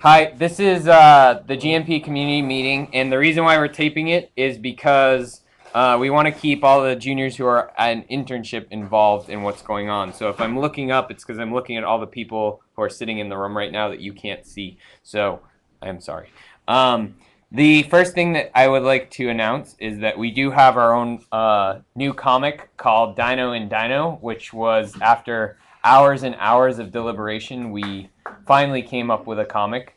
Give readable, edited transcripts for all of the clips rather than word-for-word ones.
Hi, this is the GMP community meeting, and the reason why we're taping it is because we want to keep all the juniors who are an internship involved in what's going on. So if I'm looking up, it's because I'm looking at all the people who are sitting in the room right now that you can't see. So I'm sorry. The first thing that I would like to announce is that we do have our own new comic called Dino and Dino, which was after hours and hours of deliberation, we finally came up with a comic,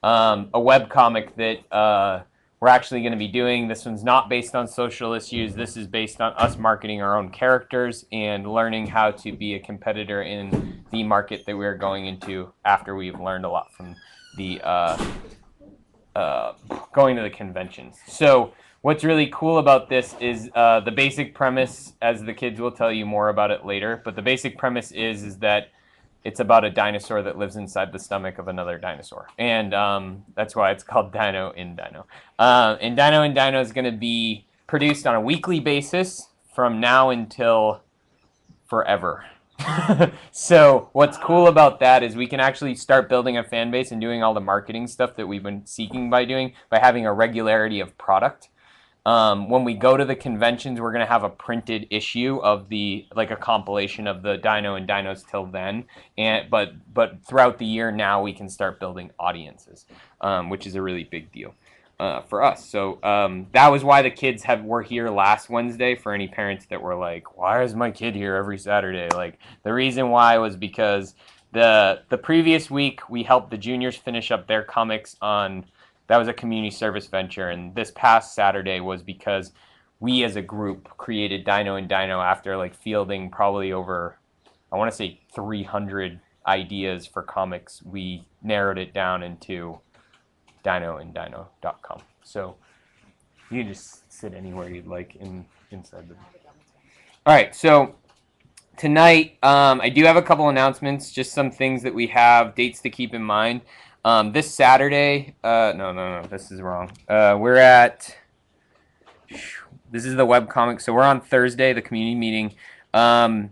a web comic that we're actually going to be doing. This one's not based on social issues. This is based on us marketing our own characters and learning how to be a competitor in the market that we're going into after we've learned a lot from the going to the conventions. So what's really cool about this is the basic premise, as the kids will tell you more about it later, but the basic premise is that it's about a dinosaur that lives inside the stomach of another dinosaur. And that's why it's called Dino in Dino. And Dino in Dino is going to be produced on a weekly basis from now until forever. So what's cool about that is we can actually start building a fan base and doing all the marketing stuff that we've been seeking by doing, by having a regularity of product. When we go to the conventions, we're going to have a printed issue of like a compilation of the Dino and Dinos till then. But throughout the year now we can start building audiences, which is a really big deal for us. So that was why the kids were here last Wednesday. For any parents that were like, why is my kid here every Saturday? Like, the reason why was because the previous week we helped the juniors finish up their comics on. That was a community service venture, and this past Saturday was because we as a group created Dino and Dino after like fielding probably over, I want to say 300 ideas for comics. We narrowed it down into dinoanddino.com. So you can just sit anywhere you'd like inside the. All right, so tonight I do have a couple announcements, just some things that we have, dates to keep in mind. This Saturday, no, this is wrong. This is the webcomic, so we're on Thursday, the community meeting. One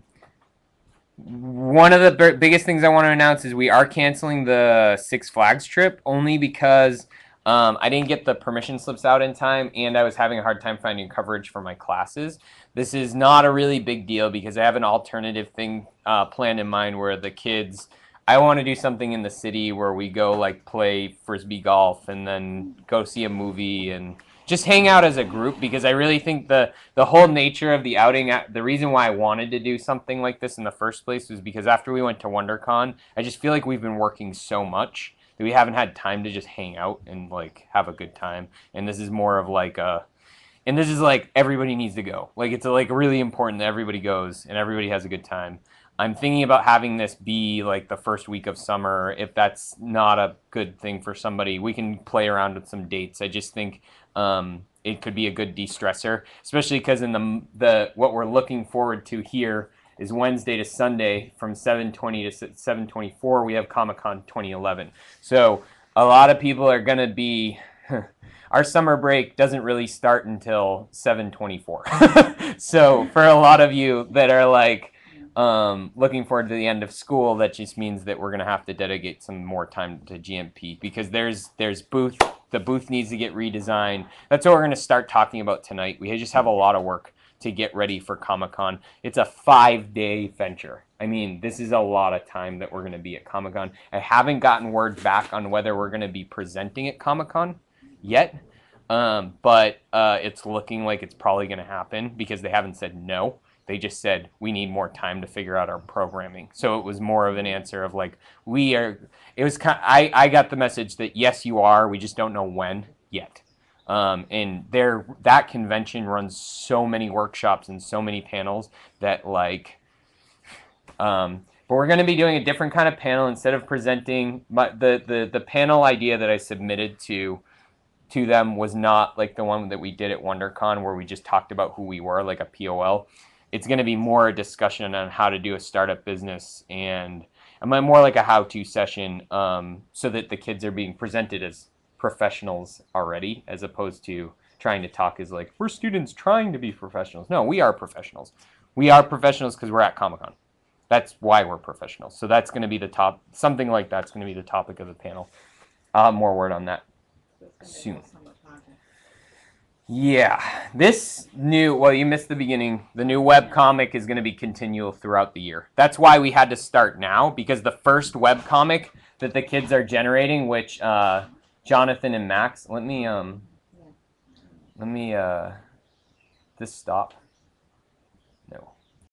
of the biggest things I want to announce is we are canceling the Six Flags trip, only because I didn't get the permission slips out in time, and I was having a hard time finding coverage for my classes. This is not a really big deal because I have an alternative thing planned in mind where the kids... I want to do something in the city where we go like play frisbee golf and then go see a movie and just hang out as a group, because I really think the whole nature of the outing, the reason why I wanted to do something like this in the first place was because after we went to WonderCon, I just feel like we've been working so much that we haven't had time to just hang out and like have a good time. And this is more of like and this is like everybody needs to go. Like it's like really important that everybody goes and everybody has a good time. I'm thinking about having this be like the first week of summer. If that's not a good thing for somebody, we can play around with some dates. I just think it could be a good de-stressor, especially because in the what we're looking forward to here is Wednesday to Sunday from 7:20 to 7:24. We have Comic-Con 2011. So a lot of people are going to be... Our summer break doesn't really start until 7:24. So for a lot of you that are like... looking forward to the end of school, that just means that we're going to have to dedicate some more time to GMP, because there's the booth needs to get redesigned. That's what we're going to start talking about tonight. We just have a lot of work to get ready for Comic-Con. It's a 5-day venture. I mean, this is a lot of time that we're going to be at Comic-Con. I haven't gotten word back on whether we're going to be presenting at Comic-Con yet, but it's looking like it's probably going to happen because they haven't said no. They just said, we need more time to figure out our programming. So it was more of an answer of like, I got the message that yes, you are, we just don't know when yet. And that convention runs so many workshops and so many panels that like, but we're going to be doing a different kind of panel. Instead of presenting, the panel idea that I submitted to them was not like the one that we did at WonderCon where we just talked about who we were, like a POL. It's going to be more a discussion on how to do a startup business and more like a how-to session, so that the kids are being presented as professionals already, as opposed to trying to talk as like, we're students trying to be professionals. No, we are professionals. We are professionals because we're at Comic-Con. That's why we're professionals. So that's going to be something like that's going to be the topic of the panel. I'll have more word on that soon. Yeah, this new, well, you missed the beginning. The new webcomic is going to be continual throughout the year. That's why we had to start now, because the first webcomic that the kids are generating, which Jonathan and Max, let me this stop. No.